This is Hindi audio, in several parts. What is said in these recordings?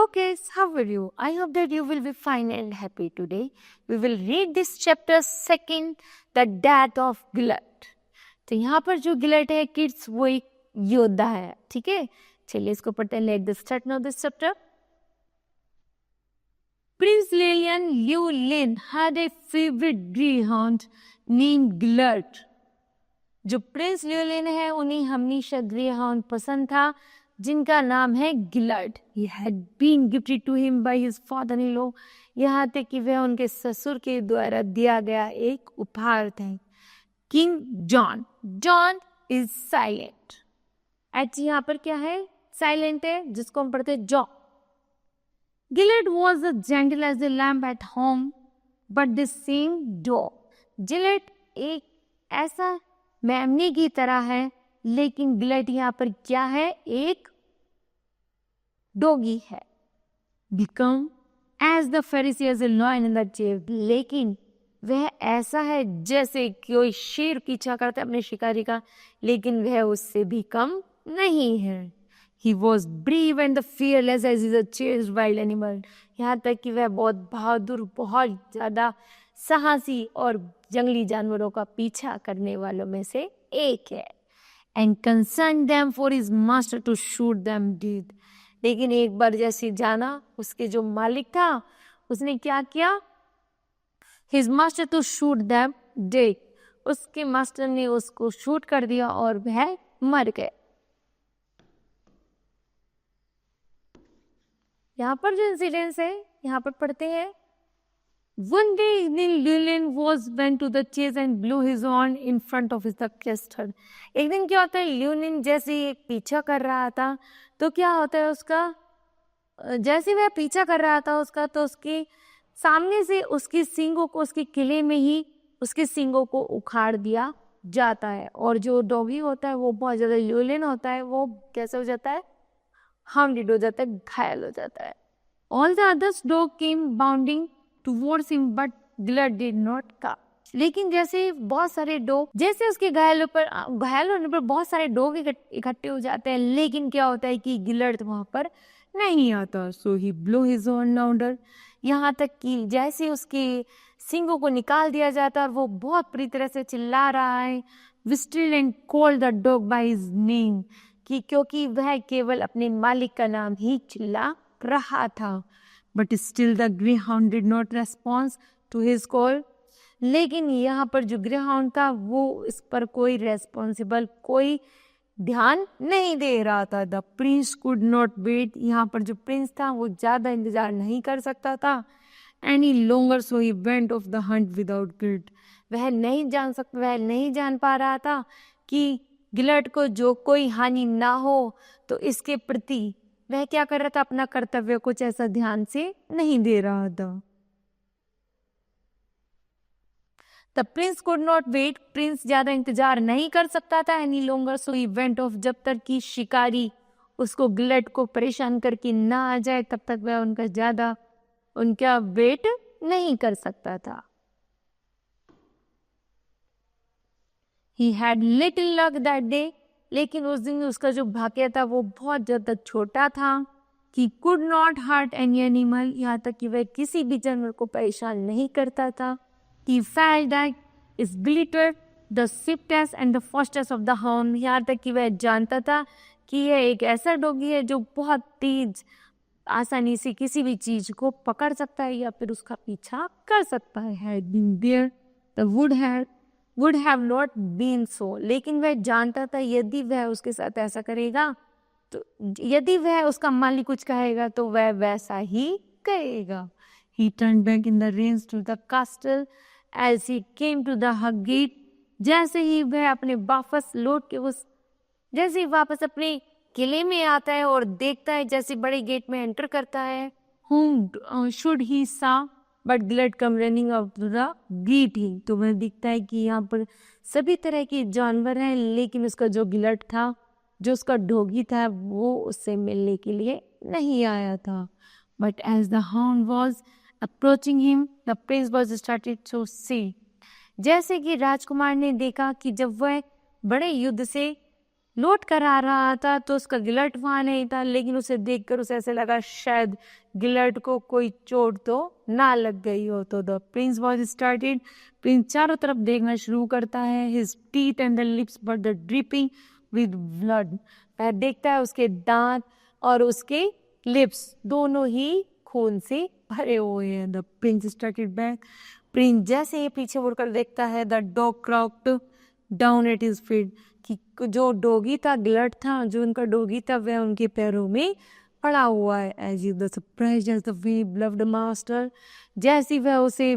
Hello kids, how are you? I hope that you will be fine and happy today. We will read this chapter second, the death of Gillett. तो यहाँ पर जो गिलट है किड्स वो एक योद्धा है, ठीक है? चलिए इसको पढ़ते हैं. Let the start now this chapter. Prince Lilian Llewellyn had a favorite greyhound named Gillett. जो प्रिंस ल्यूलिन है उन्हें हमेशा ग्रेहाउंड पसंद था जिनका नाम है गिलट. He had been gifted to him by his father-in-law. यहाँ तक कि वह उनके ससुर के द्वारा दिया गया एक उपहार था. King John. John is silent. H यहाँ पर क्या है? साइलेंट है, जिसको हम पढ़ते हैं जॉ. Gelert was as gentle as a lamb at home, but the same dog. गिलट एक ऐसा मेमने की तरह है, लेकिन गिलट यहाँ पर क्या है? एक डोगी है. Become as the Pharisee as a lion in the cave. लेकिन वह ऐसा है जैसे कोई शेर पीछा करता है अपने शिकारी का, लेकिन वह उससे भी कम नहीं है. He was brave and the fearless as is a chased wild animal. यहाँ तक कि वह बहुत बहादुर, बहुत ज़्यादा साहसी और जंगली जानवरों का पीछा करने वालों में से एक है. And consigned them for his master to shoot them dead. लेकिन एक बार जैसे जाना उसके जो मालिक था उसने क्या किया? His master to shoot them dead. उसके मास्टर ने उसको शूट कर दिया और वह मर गए. यहाँ पर जो इंसिडेंस है यहाँ पर पढ़ते हैं. One day evening, Llewellyn went to the chase and blew his horn in front of the castle. एक दिन क्या होता है? ल्यूलिन जैसे एक पीछा कर रहा था तो क्या होता है उसका? जैसे वह पीछा कर रहा था उसका तो उसके सामने से उसकी सींगों को उसके किले में ही उसके सींगों को उखाड़ दिया जाता है. और जो डॉगी होता है वो बहुत ज़्यादा ल्यूलिन होता है, वो कैसे हो जाता है? हार्मड हो जाता है, घायल हो जाता है. All the others dog came bounding towards him, but Gillett did not come. लेकिन जैसे बहुत सारे डॉग, जैसे उसके घायल होने पर बहुत सारे डॉग इकट्ठे हो जाते हैं, लेकिन क्या होता है कि गिलट वहां पर नहीं आता. So he blew his horn louder. यहाँ तक कि जैसे उसके सींगों को निकाल दिया जाता है और वो बहुत बुरी तरह से चिल्ला रहा है. Whistled and called the dog by his name. कि क्योंकि वह केवल अपने मालिक का नाम ही चिल्ला रहा था. But still the greyhound did not respond to his call. लेकिन यहाँ पर जो ग्रेहाउंड था वो इस पर कोई ध्यान नहीं दे रहा था. The prince could not wait. यहाँ पर जो प्रिंस था वो ज़्यादा इंतजार नहीं कर सकता था. Any longer, so he went off the hunt without guilt. वह नहीं जान पा रहा था कि गिलट को जो कोई हानि ना हो, तो इसके प्रति वह क्या कर रहा था? अपना कर्तव्य कुछ ऐसा ध्यान से नहीं दे रहा था. The prince could not wait. Prince ज्यादा इंतजार नहीं कर सकता था. Any longer, so he went off. जब तक कि शिकारी उसको गिलट को परेशान करके ना आ जाए तब तक वह उनका वेट नहीं कर सकता था. He had little luck that day. लेकिन उस दिन उसका जो भाग्य था वो बहुत ज़्यादा छोटा था. He could not hurt any animal. यहाँ तक कि वह किसी भी जानवर को परेशान नहीं करता था. He felt that is glitter the swiftest and the fastest of the hound. यहाँ तक कि वह जानता था कि यह एक ऐसा डॉगी है जो बहुत तेज आसानी से किसी भी चीज को पकड़ सकता है या फिर उसका पीछा कर सकता है. Had been there, the would have not been so. लेकिन वह जानता था यदि वह उसके साथ ऐसा करेगा तो यदि वह उसका मालिक कुछ कहेगा तो वह वैसा ही करेगा. He turned back in the rains to the castle as he came to the gate. जैसे ही वह वापस अपने किले में आता है और देखता है, जैसे बड़े गेट में एंटर करता है, whom should he saw but Gillett come running up to the greeting. तो वह दिखता है कि यहाँ पर सभी तरह के जानवर हैं, लेकिन उसका जो गिलट था, जो उसका डॉगी था, वो उससे मिलने के लिए नहीं आया था. But as the hound was approaching him, the prince was started to see. जैसे कि राजकुमार ने देखा कि जब वह बड़े युद्ध से लौट कर आ रहा था तो उसका गिलट वहां नहीं था, लेकिन उसे देखकर उसे ऐसे लगा शायद गिलट को कोई चोट तो ना लग गई हो। तो the Prince was started, Prince चारों तरफ देखना शुरू करता है। His teeth and the lips were the dripping with blood, वह देखता है उसके दांत और उसके लिप्स दोनों ही खून से भरे हुए हैं। The prince started back, prince जैसे ही पीछे मुड़कर देखता है, the dog crouched down at his feet, कि जो डोगी था, गिलट था, जो उनका डोगी था, वह उनके पैरों में पड़ा हुआ है। As if the surprise as the we loved master, जैसे वह उसे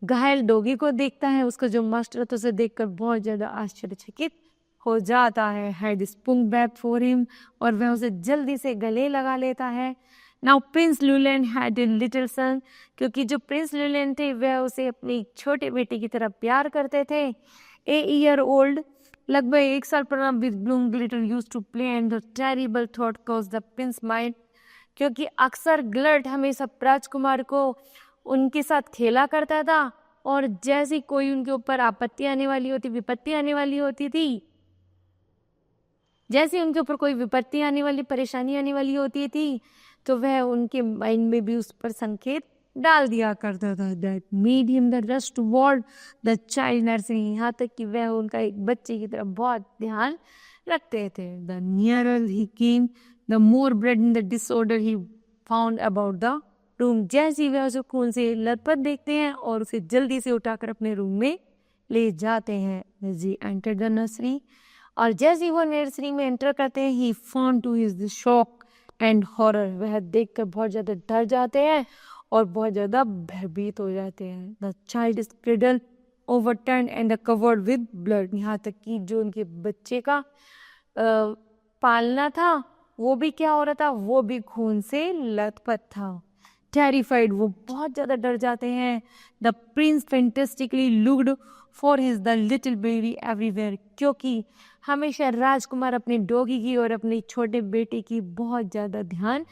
घायल डोगी को देखता है, उसका जो मास्टर था उसे देखकर बहुत ज्यादा आश्चर्यचकित हो जाता है। Had sprung back for him, और वह उसे जल्दी से गले लगा लेता है। Now prince Llewelyn had a little son, क्योंकि जो प्रिंस ल्यूलैंड थे वह उसे अपनी छोटे बेटे की तरह प्यार करते थे। ए ईयर ओल्ड, लगभग 1 साल पुराना, with bloom glitter used to play and the terrible thought cause the prince mind, क्योंकि अक्सर ग्लट हमेशा राजकुमार को उनके साथ खेला करता था, और जैसी कोई उनके ऊपर आपत्ति आने वाली होती, विपत्ति आने वाली होती थी, जैसे उनके ऊपर कोई विपत्ति आने वाली, परेशानी आने वाली होती थी, तो वह उनके माइंड में भी उस पर संकेत डाल दिया करता था। That made him the rush toward the child nursery, यहाँ तक कि वह उनका एक बच्चे की तरफ बहुत ध्यान रखते थे। The nearer he came the more bread in the disorder he found about the room, जैसे वह उसे खून से लथपथ देखते हैं और उसे जल्दी से उठाकर अपने रूम में ले जाते हैं। जी एंटर द नर्सरी, और जैसे ही वो नर्सरी में एंटर करते हैं, he found to his shock and horror, वह देखकर बहुत ज़्यादा डर जाते हैं और बहुत ज़्यादा भयभीत हो जाते हैं। The child is cradle overturn and covered with blood, यहाँ तक कि जो उनके बच्चे का पालना था वो भी क्या हो रहा था, वो भी खून से लथपथ था। टेरिफाइड, वो बहुत ज़्यादा डर जाते हैं। The Prince fantastically looked for his the little baby everywhere, क्योंकि हमेशा राजकुमार अपने डॉगी की और अपने छोटे बेटे की बहुत ज़्यादा ध्यान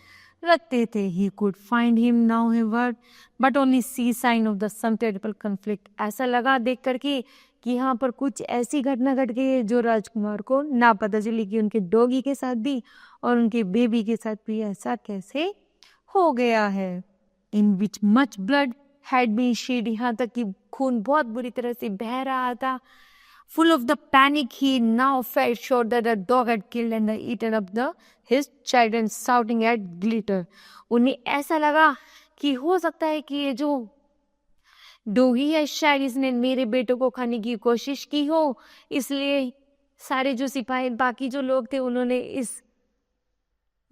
रखते थे। He could find him nowhere but only see sign of the some terrible conflict, ऐसा लगा देख कर कि यहाँ पर कुछ ऐसी घटना घट गई है जो राजकुमार को ना पता चली, कि उनके डॉगी के साथ भी और उनके बेबी के साथ भी ऐसा कैसे हो गया है। In which much blood had been shed, यहाँ तक कि खून बहुत बुरी तरह से बह रहा था। Full of the panic, he now felt sure that the dog had killed and eaten up his child, and shouting at Glitter. उन्हें ऐसा लगा कि हो सकता है कि ये जो डोगी है, शायद इसने मेरे बेटों को खाने की कोशिश की हो, इसलिए सारे जो सिपाही, बाकी जो लोग थे, उन्होंने इस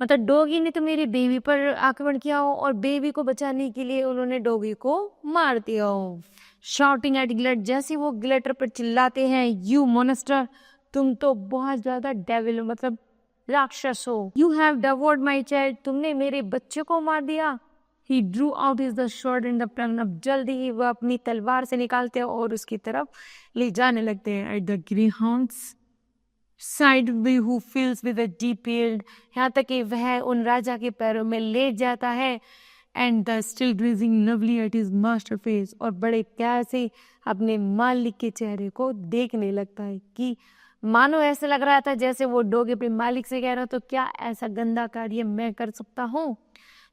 मतलब डॉगी ने तो मेरे बेबी पर आक्रमण किया हो, और बेबी को बचाने के लिए उन्होंने डॉगी को मार दिया हो। शॉटिंग एट गिलट, जैसे वो गिलटर पर चिल्लाते हैं, यू मोनेस्टर, तुम तो बहुत ज्यादा डेविल, मतलब राक्षस हो। You have devoured my child, तुमने मेरे बच्चे को मार दिया। He drew out his the sword and the plum, अब जल्दी ही वह अपनी तलवार से निकालते हैं और उसकी तरफ ले जाने लगते हैं। At the greyhound's side who feels with a deep field, यहाँ तक कि वह उन राजा के पैरों में लेट जाता है। And the still greasing lovely at his master face, और बड़े प्यार से अपने मालिक के चेहरे को देखने लगता है, कि मानो ऐसे लग रहा था जैसे वो डॉग अपने मालिक से कह रहा, तो क्या ऐसा गंदा कार्य मैं कर सकता हूँ।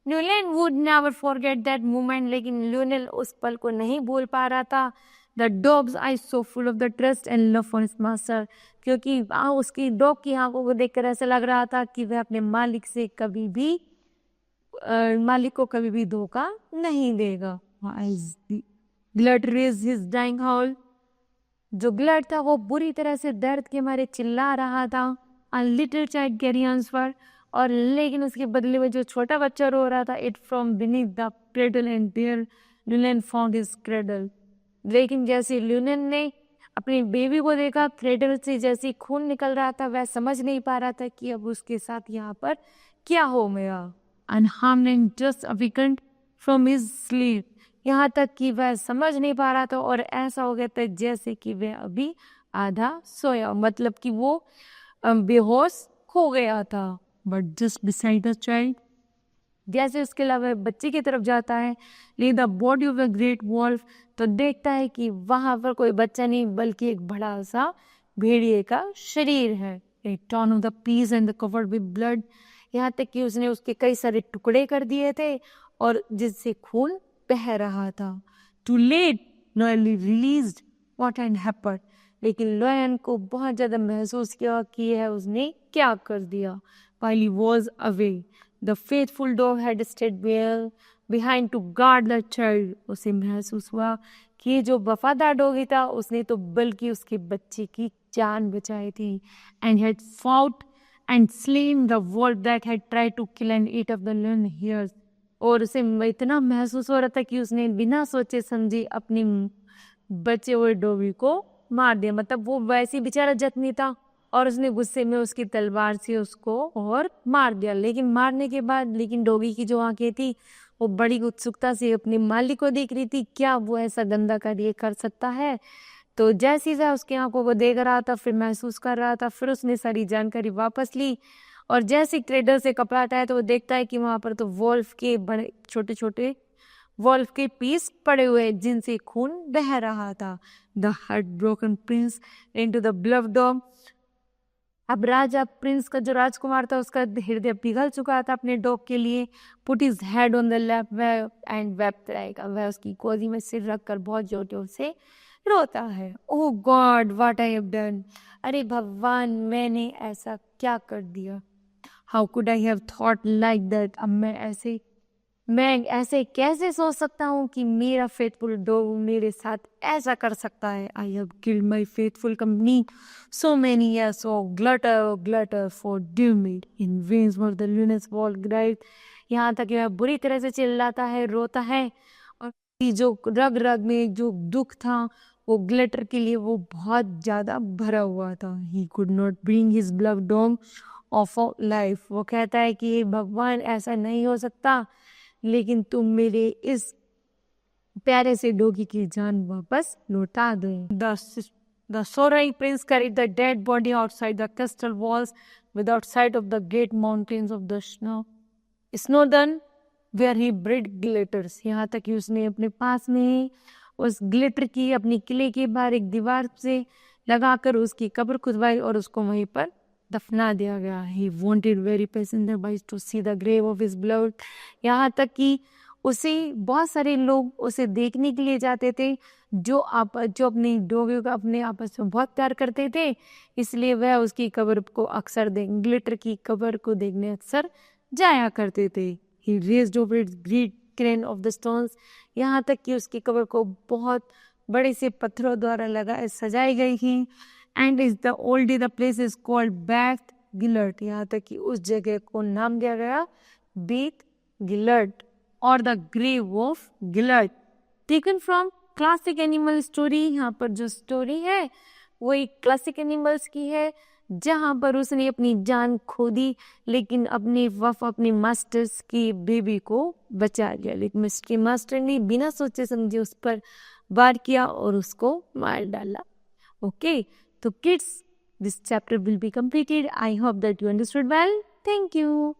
Llewelyn would never forget that moment, लेकिन ल्यूलियन उस पल को नहीं भूल पा रहा था। The dogs I so full of the trust and love for his master, क्योंकि उसकी डॉग की आंखों को देखकर ऐसा लग रहा था कि वह अपने मालिक से कभी भी मालिक को कभी भी धोखा नहीं देगा। ग्लट रेज हिज डाइंग हाउल, जो ग्लट था वो बुरी तरह से दर्द के मारे चिल्ला रहा था। A little child carry answer, और लेकिन उसके बदले में जो छोटा बच्चा रो रहा था, it from beneath the cradle and there Llewelyn found his cradle, लेकिन जैसे ल्यूलियन ने अपनी बेबी को देखा, क्रेडल से जैसे खून निकल रहा था, वह समझ नहीं पा रहा था कि अब उसके साथ यहाँ पर क्या हो गया। Unharmed and just awakened from his sleep, यहाँ तक कि वह समझ नहीं पा रहा था, और ऐसा हो गया था जैसे कि वह अभी आधा सोया, मतलब कि वो बेहोश हो गया था। But just beside the child, जैसे उसके अलावा बच्चे की तरफ जाता है, lay the body of the great wolf, तो देखता है कि वहां पर कोई बच्चा नहीं बल्कि एक बड़ा सा भेड़िए का शरीर है। torn of the piece and covered with blood. यहाँ तक कि उसने उसके कई सारे टुकड़े कर दिए थे और जिससे खून बह रहा था. Too late, Noelle realized what had happened. लेकिन लोयन को बहुत ज़्यादा महसूस किया कि यह उसने क्या कर दिया. While he was away, the faithful dog had stayed well behind to guard the child. उसे महसूस हुआ कि ये जो वफादार डॉगी था उसने तो बल्कि उसके बच्चे की जान बचाई थी. And had fought and slain the wolf that had tried to kill and eat of the lion hairs. और उसे इतना महसूस हो रहा था कि उसने बिना सोचे समझे अपने बचे हुए डॉगी को मार दिया. मतलब वो वैसे बेचारा जख्मी था और उसने गुस्से में उसकी तलवार से उसको और मार दिया. लेकिन मारने के बाद डॉगी की जो आंखें थी वो बड़ी उत्सुकता से अपने मालिक को देख रही थी. क्या वो ऐसा गंदा कार्य कर सकता है? तो जैसे ही उसकी आंखों को देख रहा था, फिर महसूस कर रहा था, फिर उसने सारी जानकारी वापस ली और जैसे ट्रेडर से कपड़ा हटाया तो वो देखता है कि वहाँ पर तो वॉल्फ के बड़े छोटे छोटे वॉल्फ के पीस पड़े हुए जिनसे खून बह रहा था. The heart broken Prince into the blood dog. अब राजा प्रिंस का जो राजकुमार था उसका हृदय पिघल चुका था अपने डॉग के लिए. Put his head on the lap and wept like. वह उसकी गोदी में सिर रखकर बहुत जोर जोर से रोता है. Oh God, what I have done. अरे भगवान, मैंने ऐसा क्या कर दिया. How could I have thought like that. अब मैं ऐसे कैसे सोच सकता हूँ कि मेरा फेथफुल डॉग मेरे साथ ऐसा कर सकता है. I have killed my faithful company so many years. Oh Gelert for ड्यूमिड इन वेन्स फॉर द लूनेस वॉल ग्राइड. यहाँ तक कि वह बुरी तरह से चिल्लाता है, रोता है और जो रग रग में जो दुख था वो ग्लिटर के लिए वो बहुत ज़्यादा भरा हुआ था. He could not bring his blood dog of life. वो कहता है कि भगवान ऐसा नहीं हो सकता, लेकिन तुम मेरे इस प्यारे से डॉगी की जान वापस लौटा दो. The sorrowing prince carried the dead body outside the castle walls without sight of the great mountains of the Snowdon where he bred glitters. यहाँ तक कि उसने अपने पास में उस ग्लिटर की अपनी किले के बाहर एक दीवार से लगाकर उसकी कब्र खुदवाई और उसको वहीं पर दफना दिया गया. He wanted very passenger to see the grave of his beloved. यहाँ तक कि उसे बहुत सारे लोग उसे देखने के लिए जाते थे जो अपनी डॉगी को अपने आपस में बहुत प्यार करते थे. इसलिए वह उसकी कब्र को अक्सर ग्लिटर की कब्र को देखने अक्सर जाया करते थे. He raised over its great crane of the stones. यहाँ तक कि उसकी कब्र को बहुत बड़े से पत्थरों द्वारा सजाई गई थी. And is the old day the place is called Beth Gillard. यहाँ तक कि उस जगह को नाम दिया गया Beth Gillard और the grave of Gillard. Taken from classic animal story. यहाँ पर जो स्टोरी है वो एक क्लासिक एनिमल्स की है जहाँ पर उसने अपनी जान खो दी लेकिन अपने मास्टर्स की बेबी को बचा लिया. लेकिन उसके मास्टर ने बिना सोचे समझे उस पर वार किया और उसको मार डाला. Okay. So kids, this chapter will be completed. I hope that you understood well. Thank you.